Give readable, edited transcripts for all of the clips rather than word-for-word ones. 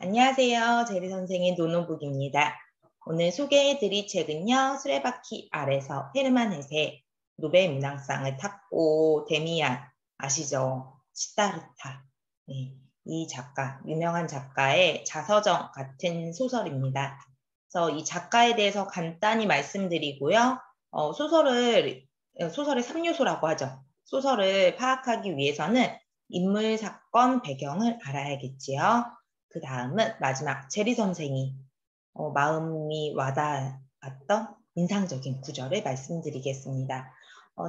안녕하세요. 제리 선생의 노노북입니다. 오늘 소개해드릴 책은요. 수레바퀴 아래서 헤르만 헤세 노벨 문학상을 탔고 데미안 아시죠? 시다르타. 네, 이 작가, 유명한 작가의 자서전 같은 소설입니다. 그래서 이 작가에 대해서 간단히 말씀드리고요. 소설의 3요소라고 하죠. 소설을 파악하기 위해서는 인물, 사건, 배경을 알아야겠지요. 그 다음은 마지막 제리 선생이 마음이 와닿았던 인상적인 구절을 말씀드리겠습니다.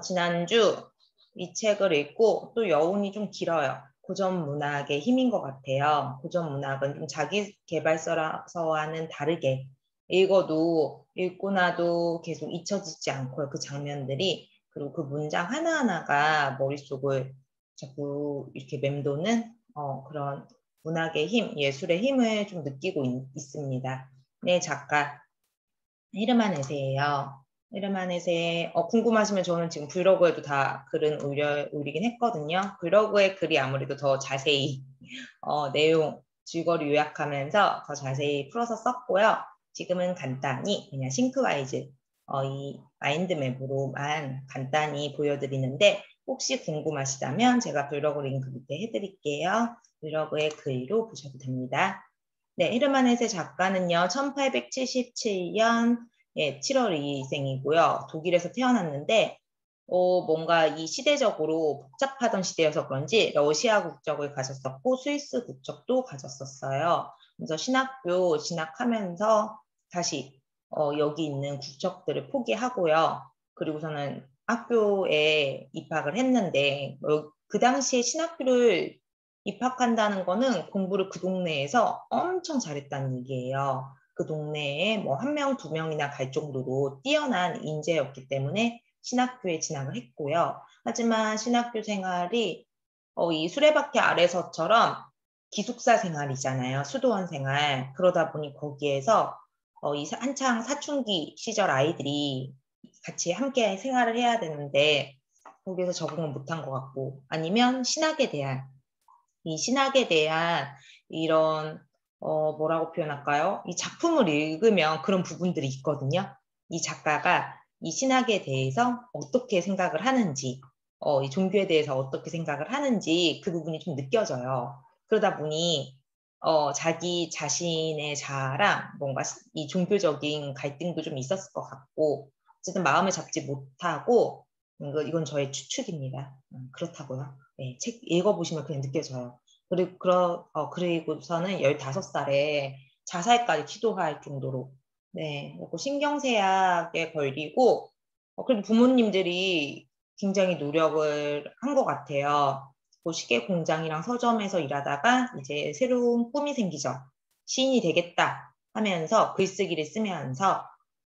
지난주 이 책을 읽고 또 여운이 좀 길어요. 고전 문학의 힘인 것 같아요. 고전 문학은 좀 자기 개발서와는 다르게 읽고 나도 계속 잊혀지지 않고요. 그 장면들이 그리고 그 문장 하나하나가 머릿속을 자꾸 이렇게 맴도는 그런 문학의 힘, 예술의 힘을 좀 느끼고 있습니다. 네, 작가 헤르만 헤세예요. 헤르만 헤세 궁금하시면 저는 지금 블로그에도 다 글은 올리긴 했거든요. 블로그의 글이 아무래도 더 자세히 내용, 줄거리 요약하면서 더 자세히 풀어서 썼고요. 지금은 간단히 그냥 싱크와이즈 이 마인드맵으로만 간단히 보여드리는데 혹시 궁금하시다면 제가 블로그 링크 밑에 해드릴게요. 블로그의 글로 보셔도 됩니다. 네, 헤르만 헤세 작가는요. 1877년 7월 2일생이고요. 독일에서 태어났는데 뭔가 이 시대적으로 복잡하던 시대여서 그런지 러시아 국적을 가졌었고 스위스 국적도 가졌었어요. 그래서 신학교 진학하면서 다시 여기 있는 국적들을 포기하고요. 그리고서는 학교에 입학을 했는데 그 당시에 신학교를 입학한다는 거는 공부를 그 동네에서 엄청 잘했다는 얘기예요. 그 동네에 뭐 1명, 2명이나 갈 정도로 뛰어난 인재였기 때문에 신학교에 진학을 했고요. 하지만 신학교 생활이 이 수레바퀴 아래서처럼 기숙사 생활이잖아요. 수도원 생활. 그러다 보니 거기에서 이 한창 사춘기 시절 아이들이 같이 함께 생활을 해야 되는데 거기에서 적응을 못한 것 같고 아니면 이 신학에 대한 이런 뭐라고 표현할까요? 이 작품을 읽으면 그런 부분들이 있거든요. 이 작가가 이 신학에 대해서 어떻게 생각을 하는지, 이 종교에 대해서 어떻게 생각을 하는지 그 부분이 좀 느껴져요. 그러다 보니 자기 자신의 자아랑 뭔가 이 종교적인 갈등도 좀 있었을 것 같고 어쨌든 마음을 잡지 못하고 이건 저의 추측입니다. 그렇다고요. 네, 책 읽어보시면 그냥 느껴져요. 그리고서는 15살에 자살까지 시도할 정도로, 네, 그리고 신경쇠약에 걸리고, 그래도 부모님들이 굉장히 노력을 한 것 같아요. 그 시계 공장이랑 서점에서 일하다가 이제 새로운 꿈이 생기죠. 시인이 되겠다 하면서 글쓰기를 쓰면서,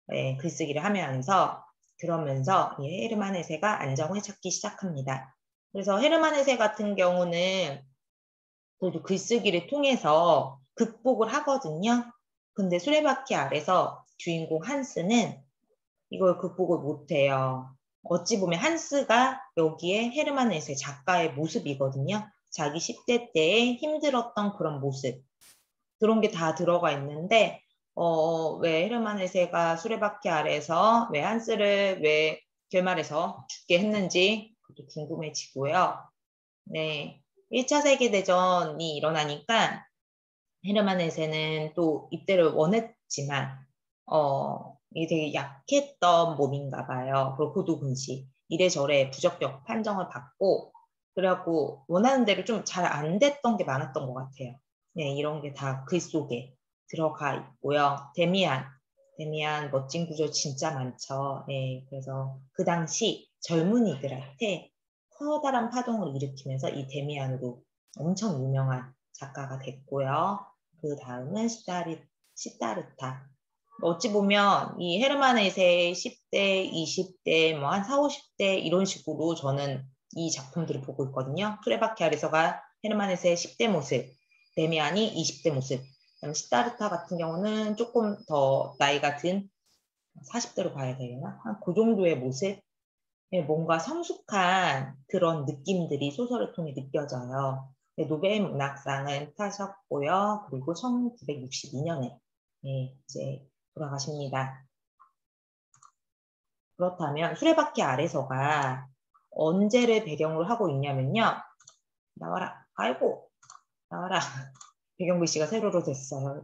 네, 글쓰기를 하면서, 그러면서 헤르만 헤세가 안정을 찾기 시작합니다. 그래서 헤르만 헤세 같은 경우는 그래도 글쓰기를 통해서 극복을 하거든요. 근데 수레바퀴 아래서 주인공 한스는 이걸 극복을 못해요. 어찌 보면 한스가 여기에 헤르만 헤세 작가의 모습이거든요. 자기 10대 때에 힘들었던 그런 모습. 그런 게 다 들어가 있는데 왜 헤르만 헤세가 수레바퀴 아래서 왜 한스를 왜 결말에서 죽게 했는지 그것도 궁금해지고요. 네. 1차 세계대전이 일어나니까 헤르만 헤세는 또 입대를 원했지만 이게 되게 약했던 몸인가 봐요. 그리고 고도근시 이래저래 부적격 판정을 받고 그래갖고 원하는 대로 좀 잘 안 됐던 게 많았던 것 같아요. 네, 이런 게 다 글 속에 들어가 있고요. 데미안 멋진 구절 진짜 많죠. 네, 그래서 그 당시 젊은이들한테 커다란 파동을 일으키면서 이 데미안으로 엄청 유명한 작가가 됐고요. 그 다음은 시다르타. 어찌 보면 이 헤르만 헤세의 10대, 20대, 뭐 한 4, 50대 이런 식으로 저는 이 작품들을 보고 있거든요. 투레바키 아리서가 헤르만 헤세의 10대 모습, 데미안이 20대 모습, 그다음에 시다르타 같은 경우는 조금 더 나이가 든 40대로 봐야 되나? 그 정도의 모습? 뭔가 성숙한 그런 느낌들이 소설을 통해 느껴져요. 네, 노벨 문학상을 타셨고요. 그리고 1962년에 이제 돌아가십니다. 그렇다면 수레바퀴 아래서가 언제를 배경으로 하고 있냐면요. 나와라. 아이고 나와라. 배경 글씨가 세로로 됐어요.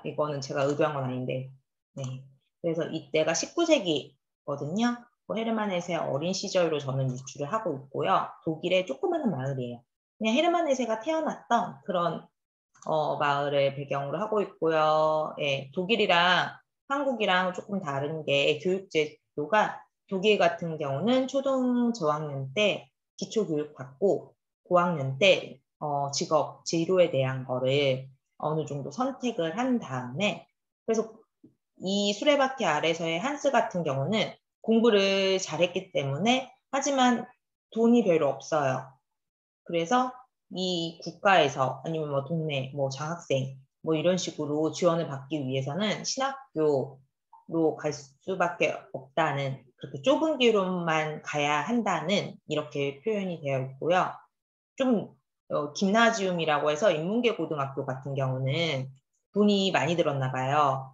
이거는 제가 의도한 건 아닌데. 네. 그래서 이때가 19세기거든요. 헤르만 헤세의 어린 시절로 저는 유추를 하고 있고요. 독일의 조그마한 마을이에요. 그냥 헤르만 헤세가 태어났던 그런 마을을 배경으로 하고 있고요. 예, 독일이랑 한국이랑 조금 다른 게 교육제도가 독일 같은 경우는 초등 저학년 때 기초교육 받고 고학년 때 직업, 진로에 대한 거를 어느 정도 선택을 한 다음에 그래서 이 수레바퀴 아래서의 한스 같은 경우는 공부를 잘했기 때문에 하지만 돈이 별로 없어요. 그래서 이 국가에서 아니면 뭐 동네, 뭐 장학생 뭐 이런 식으로 지원을 받기 위해서는 신학교로 갈 수밖에 없다는 그렇게 좁은 길로만 가야 한다는 이렇게 표현이 되어 있고요. 좀 김나지움이라고 해서 인문계 고등학교 같은 경우는 돈이 많이 들었나 봐요.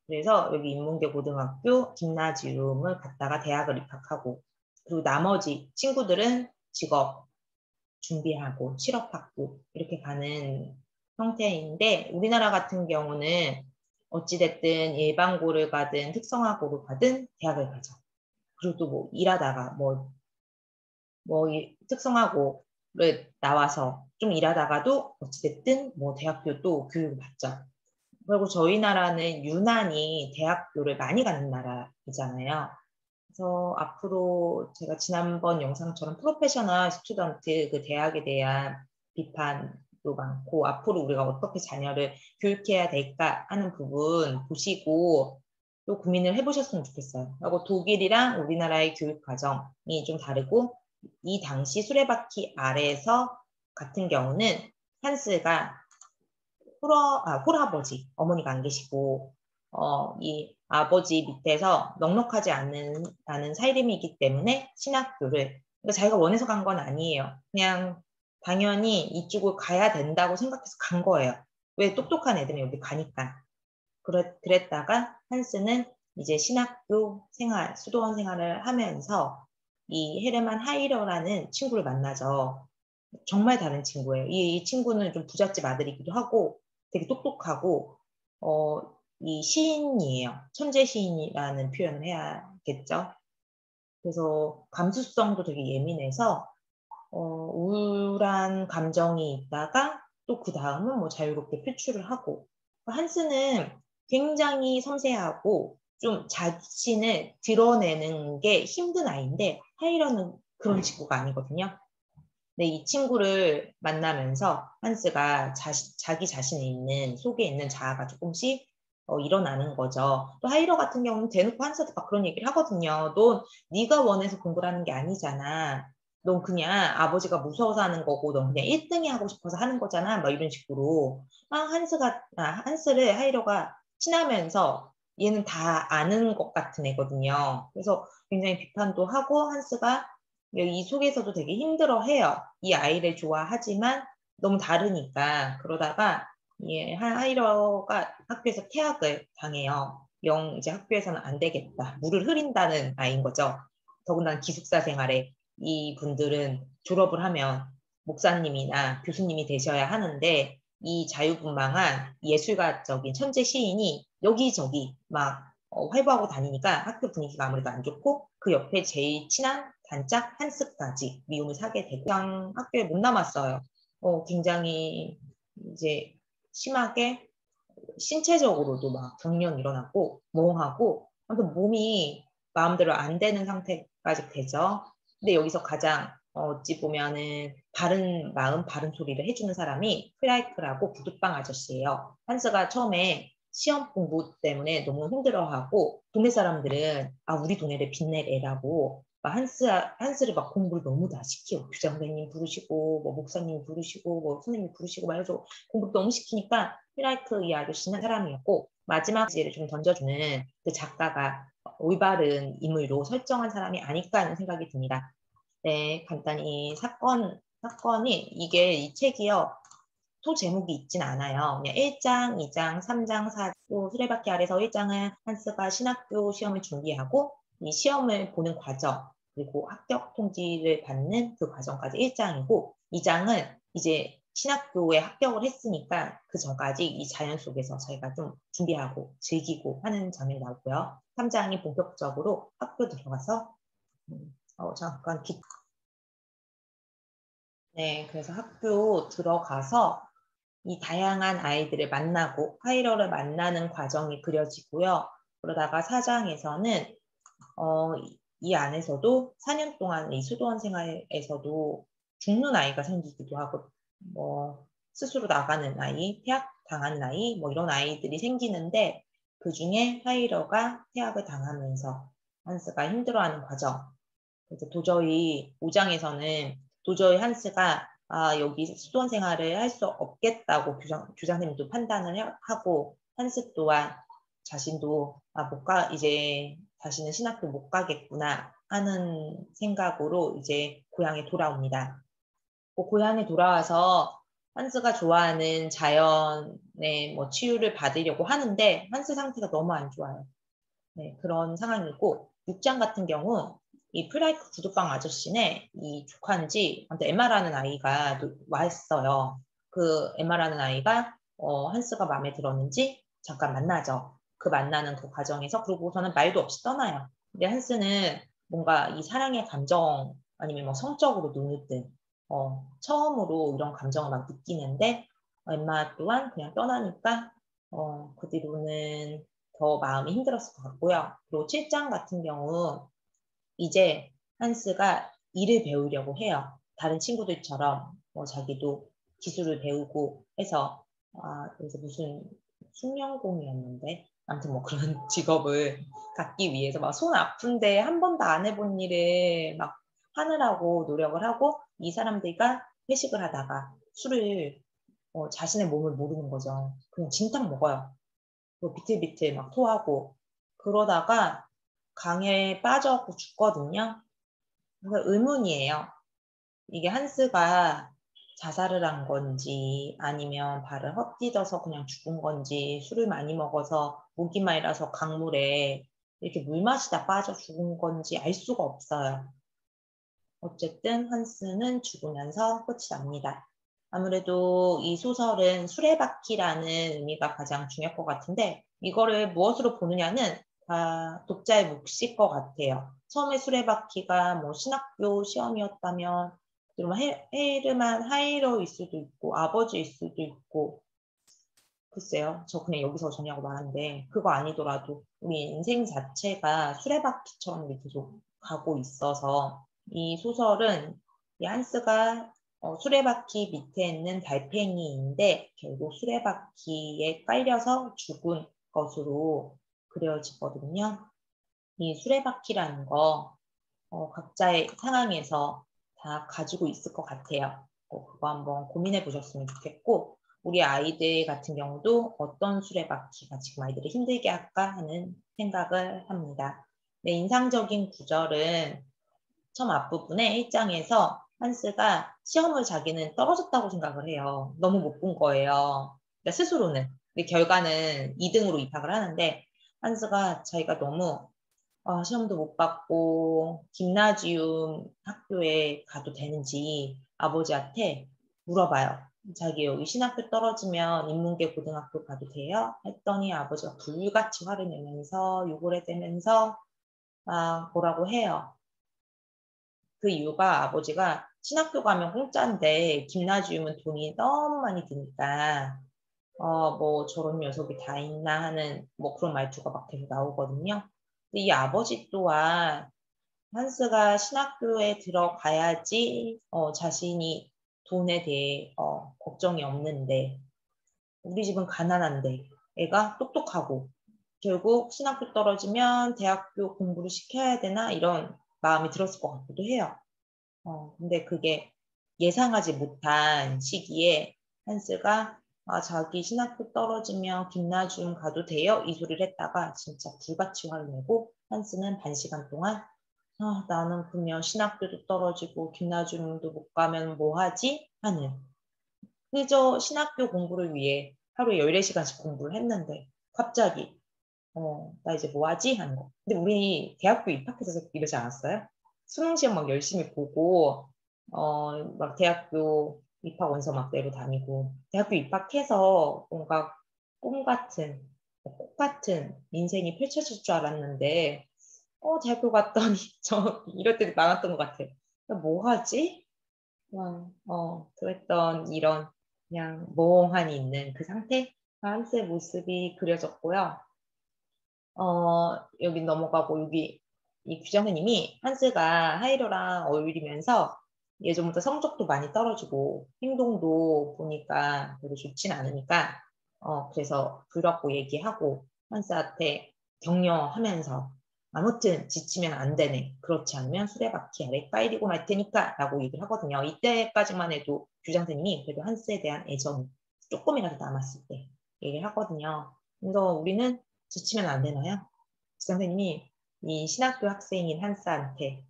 그래서 여기 인문계 고등학교 김나지움을 갔다가 대학을 입학하고 그리고 나머지 친구들은 직업 준비하고 실업받고 이렇게 가는 형태인데 우리나라 같은 경우는 어찌됐든 일반고를 가든 특성화고를 가든 대학을 가죠. 그리고 또 뭐 일하다가 특성화고를 나와서 좀 일하다가도 어찌됐든 뭐 대학교 또 교육을 받죠. 그리고 저희 나라는 유난히 대학교를 많이 가는 나라이잖아요. 그래서 앞으로 제가 지난번 영상처럼 프로페셔널 스튜던트 그 대학에 대한 비판도 많고 앞으로 우리가 어떻게 자녀를 교육해야 될까 하는 부분 보시고 또 고민을 해보셨으면 좋겠어요. 그리고 독일이랑 우리나라의 교육 과정이 좀 다르고 이 당시 수레바퀴 아래에서 같은 경우는 한스가 홀아버지, 어머니가 안 계시고, 이 아버지 밑에서 넉넉하지 않은 살림이기 때문에 신학교를, 그러니까 자기가 원해서 간 건 아니에요. 그냥 당연히 이쪽을 가야 된다고 생각해서 간 거예요. 왜 똑똑한 애들은 여기 가니까. 그랬다가 한스는 이제 신학교 생활, 수도원 생활을 하면서 이 헤르만 하이러라는 친구를 만나죠. 정말 다른 친구예요. 이 친구는 좀 부잣집 아들이기도 하고 되게 똑똑하고 이 시인이에요. 천재 시인이라는 표현을 해야겠죠. 그래서 감수성도 되게 예민해서 우울한 감정이 있다가 또 그 다음은 뭐 자유롭게 표출을 하고 한스는 굉장히 섬세하고 좀 자신을 드러내는 게 힘든 아이인데 하이러는 그런 친구가 아니거든요. 네, 이 친구를 만나면서 한스가 자기 자신에 있는 속에 있는 자아가 조금씩 일어나는 거죠. 또 하이러 같은 경우는 대놓고 한스한테 막 그런 얘기를 하거든요. 넌 네가 원해서 공부를 하는 게 아니잖아. 넌 그냥 아버지가 무서워서 하는 거고 넌 그냥 1등이 하고 싶어서 하는 거잖아. 막 이런 식으로 한스를 하이러가 친하면서 얘는 다 아는 것 같은 애거든요. 그래서 굉장히 비판도 하고 한스가 이 속에서도 되게 힘들어해요. 이 아이를 좋아하지만 너무 다르니까. 그러다가 하이러가 학교에서 퇴학을 당해요. 이제 학교에서는 안 되겠다. 물을 흐린다는 아이인 거죠. 더군다나 기숙사 생활에 이 분들은 졸업을 하면 목사님이나 교수님이 되셔야 하는데 이 자유분방한 예술가적인 천재 시인이 여기저기 막 활보하고 다니니까 학교 분위기가 아무래도 안 좋고 그 옆에 제일 친한 단짝 한스까지 미움을 사게 되고 그냥 학교에 못 남았어요. 굉장히 이제 심하게 신체적으로도 막 경련이 일어나고 멍하고 아무튼 몸이 마음대로 안 되는 상태까지 되죠. 근데 여기서 가장 어찌 보면은 바른 마음, 바른 소리를 해주는 사람이 프라이크라고 구두방 아저씨예요. 한스가 처음에 시험 공부 때문에 너무 힘들어하고 동네 사람들은 우리 동네를 빛낼 애라고 한스를 막 공부를 너무 다 시키고 교장 선생님 부르시고 뭐 목사님 부르시고 뭐 선생님 부르시고 말해서 공부를 너무 시키니까 프라이크 이 아저씨는 사람이었고 마지막 지혜를 좀 던져주는 그 작가가 올바른 인물로 설정한 사람이 아닐까 하는 생각이 듭니다. 네, 간단히 사건 사건이 이게 이 책이요. 소 제목이 있진 않아요. 그냥 1장, 2장, 3장, 4장, 또 수레바퀴 아래서 1장은 한스가 신학교 시험을 준비하고 이 시험을 보는 과정, 그리고 합격 통지를 받는 그 과정까지 1장이고 2장은 이제 신학교에 합격을 했으니까 그 전까지 이 자연 속에서 저희가 좀 준비하고 즐기고 하는 장면이 나오고요. 3장이 본격적으로 학교 들어가서 잠깐 네, 그래서 학교 들어가서 이 다양한 아이들을 만나고 파이러를 만나는 과정이 그려지고요. 그러다가 4장에서는 이 안에서도 4년 동안 이 수도원 생활에서도 죽는 아이가 생기기도 하고 스스로 나가는 아이, 퇴학당하는 아이 이런 아이들이 생기는데 그중에 파이러가 퇴학을 당하면서 한스가 힘들어하는 과정. 그래서 도저히 5장에서는 도저히 한스가 여기 수도원 생활을 할 수 없겠다고 교장 선생님도 판단을 하고 한스 또한 자신도 이제 다시는 신학교 못 가겠구나 하는 생각으로 이제 고향에 돌아옵니다. 고향에 돌아와서 한스가 좋아하는 자연의 치유를 받으려고 하는데 한스 상태가 너무 안 좋아요. 네, 그런 상황이고 6장 같은 경우 이 프라이크 구두방 아저씨네 이 조카인지 엠마라는 아이가 왔어요. 그 엠마라는 아이가 한스가 마음에 들었는지 잠깐 만나죠. 그 만나는 그 과정에서 그러고서는 말도 없이 떠나요. 근데 한스는 뭔가 이 사랑의 감정 아니면 성적으로 눈을 뜬 처음으로 이런 감정을 막 느끼는데 엠마 또한 그냥 떠나니까 그 뒤로는 더 마음이 힘들었을 것 같고요. 그리고 7장 같은 경우 이제 한스가 일을 배우려고 해요. 다른 친구들처럼 자기도 기술을 배우고 해서 그래서 무슨 숙련공이었는데 아무튼 그런 직업을 갖기 위해서 막 손 아픈데 한 번도 안 해본 일을 막 하느라고 노력을 하고 이 사람들과 회식을 하다가 술을 자신의 몸을 모르는 거죠. 그냥 진탕 먹어요. 비틀비틀 막 토하고 그러다가 강에 빠져갖고 죽거든요. 그래서 의문이에요. 이게 한스가 자살을 한 건지 아니면 발을 헛디뎌서 그냥 죽은 건지 술을 많이 먹어서 목이 마르서 강물에 이렇게 물 마시다 빠져 죽은 건지 알 수가 없어요. 어쨌든 한스는 죽으면서 끝이 납니다. 아무래도 이 소설은 수레바퀴라는 의미가 가장 중요할 것 같은데 이거를 무엇으로 보느냐는 독자의 몫일 것 같아요. 처음에 수레바퀴가 신학교 시험이었다면 헤르만 하이러일 수도 있고 아버지일 수도 있고 글쎄요. 저 그냥 여기서 정리하고 말하는데 그거 아니더라도 우리 인생 자체가 수레바퀴처럼 이렇게 계속 가고 있어서 이 소설은 이 한스가 수레바퀴 밑에 있는 달팽이인데 결국 수레바퀴에 깔려서 죽은 것으로 그려지거든요. 이 수레바퀴라는 거 각자의 상황에서 다 가지고 있을 것 같아요. 그거 한번 고민해 보셨으면 좋겠고 우리 아이들 같은 경우도 어떤 수레바퀴가 지금 아이들을 힘들게 할까 하는 생각을 합니다. 네, 인상적인 구절은 처음 앞부분에 1장에서 한스가 시험을 자기는 떨어졌다고 생각을 해요. 너무 못 본 거예요. 그러니까 스스로는. 근데 결과는 2등으로 입학을 하는데 한스가 자기가 너무 시험도 못 봤고 김나지움 학교에 가도 되는지 아버지한테 물어봐요. 자기 여기 신학교 떨어지면 인문계 고등학교 가도 돼요? 했더니 아버지가 불같이 화를 내면서 욕을 해대면서 뭐라고 해요. 그 이유가 아버지가 신학교 가면 공짜인데 김나지움은 돈이 너무 많이 드니까 저런 녀석이 다 있나 하는 그런 말투가 막 계속 나오거든요. 근데 이 아버지 또한 한스가 신학교에 들어가야지 자신이 돈에 대해 걱정이 없는데 우리 집은 가난한데 애가 똑똑하고 결국 신학교 떨어지면 대학교 공부를 시켜야 되나 이런 마음이 들었을 것 같기도 해요. 근데 그게 예상하지 못한 시기에 한스가 자기 신학교 떨어지면 김나중 가도 돼요? 이 소리를 했다가 진짜 불같이 화를 내고 한스는 반 시간 동안 나는 그냥 신학교도 떨어지고 김나중도 못 가면 뭐 하지? 하는. 그저 신학교 공부를 위해 하루에 14시간씩 공부를 했는데 갑자기 나 이제 뭐 하지? 하는 거. 근데 우리 대학교 입학해서 이러지 않았어요? 수능 시험 막 열심히 보고 막 대학교 입학 원서 막 내러 다니고 대학교 입학해서 뭔가 꿈 같은 꽃 같은 인생이 펼쳐질 줄 알았는데 대학교 갔더니 저 이럴 때도 많았던 것 같아요. 뭐 하지? 그랬던 이런 그냥 멍하니 있는 그 상태? 한스의 모습이 그려졌고요. 여기 넘어가고 여기 이 규장 선생님이 한스가 하이로랑 어울리면서 예전부터 성적도 많이 떨어지고 행동도 보니까 별로 좋진 않으니까 그래서 부럽고 얘기하고 한스한테 격려하면서 아무튼 지치면 안 되네. 그렇지 않으면 수레바퀴 아래 빠이리고 말 테니까 라고 얘기를 하거든요. 이때까지만 해도 규장 선생님이 그래도 한스에 대한 애정이 조금이라도 남았을 때 얘기를 하거든요. 그래서 우리는 지치면 안 되나요? 선생님이 이 신학교 학생인 한스한테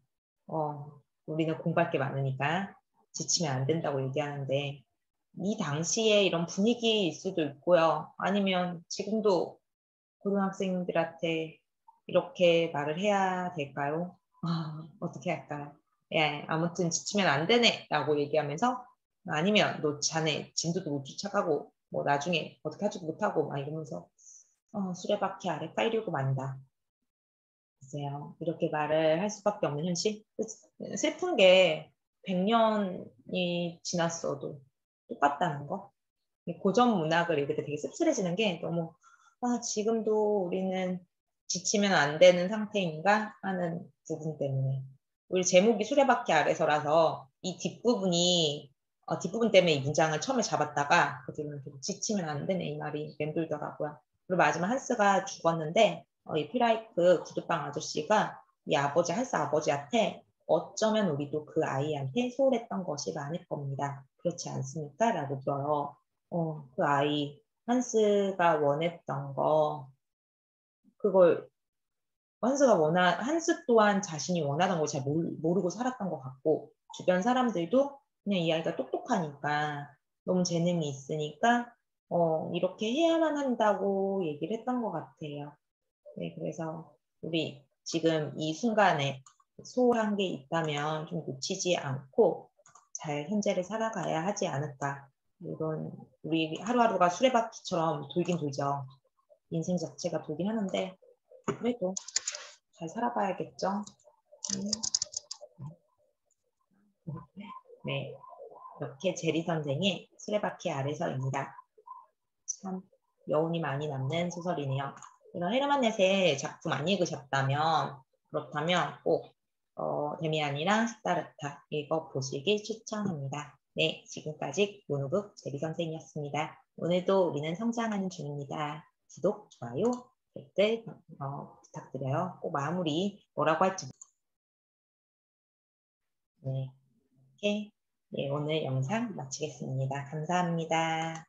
우리는 공부할 게 많으니까 지치면 안 된다고 얘기하는데 이 당시에 이런 분위기일 수도 있고요. 아니면 지금도 고등학생들한테 이렇게 말을 해야 될까요? 어떻게 할까요? 예, 아무튼 지치면 안 되네 라고 얘기하면서 아니면 너 자네 진도도 못 쫓아가고 뭐 나중에 어떻게 하지도 못하고 막 이러면서 수레바퀴 아래 깔려고 만다. 글쎄요. 이렇게 말을 할 수밖에 없는 현실? 슬픈 게 100년이 지났어도 똑같다는 거? 고전 문학을 읽을 때 되게 씁쓸해지는 게 너무 지금도 우리는 지치면 안 되는 상태인가 하는 부분 때문에 우리 제목이 수레바퀴 아래서라서 이 뒷부분이 뒷부분 때문에 이 문장을 처음에 잡았다가 그 뒤로는 계속 지치면 안 되네 이 말이 맴돌더라고요. 그리고 마지막 한스가 죽었는데 이 피라이크 구두방 아저씨가 이 아버지 한스 아버지한테 어쩌면 우리도 그 아이한테 소홀했던 것이 많을 겁니다. 그렇지 않습니까? 라고 물어요. 그 아이 한스가 원했던 거 그걸 한스 또한 자신이 원하던 걸 잘 모르고 살았던 것 같고 주변 사람들도 그냥 이 아이가 똑똑하니까 너무 재능이 있으니까 이렇게 해야만 한다고 얘기를 했던 것 같아요. 네, 그래서 우리 지금 이 순간에 소홀한 게 있다면 좀 놓치지 않고 잘 현재를 살아가야 하지 않을까. 이런 우리 하루하루가 수레바퀴처럼 돌긴 돌죠. 인생 자체가 돌긴 하는데 그래도 잘 살아봐야겠죠. 네, 이렇게 제리 선생의 수레바퀴 아래서입니다. 참 여운이 많이 남는 소설이네요. 이런 헤르만 헷의 작품 안 읽으셨다면 그렇다면 꼭 데미안이랑 시다르타 읽어보시길 추천합니다. 네, 지금까지 문우북 제리 선생이었습니다. 오늘도 우리는 성장하는 중입니다. 구독, 좋아요, 댓글 부탁드려요. 꼭 마무리 뭐라고 할지 네, 이렇게 네, 오늘 영상 마치겠습니다. 감사합니다.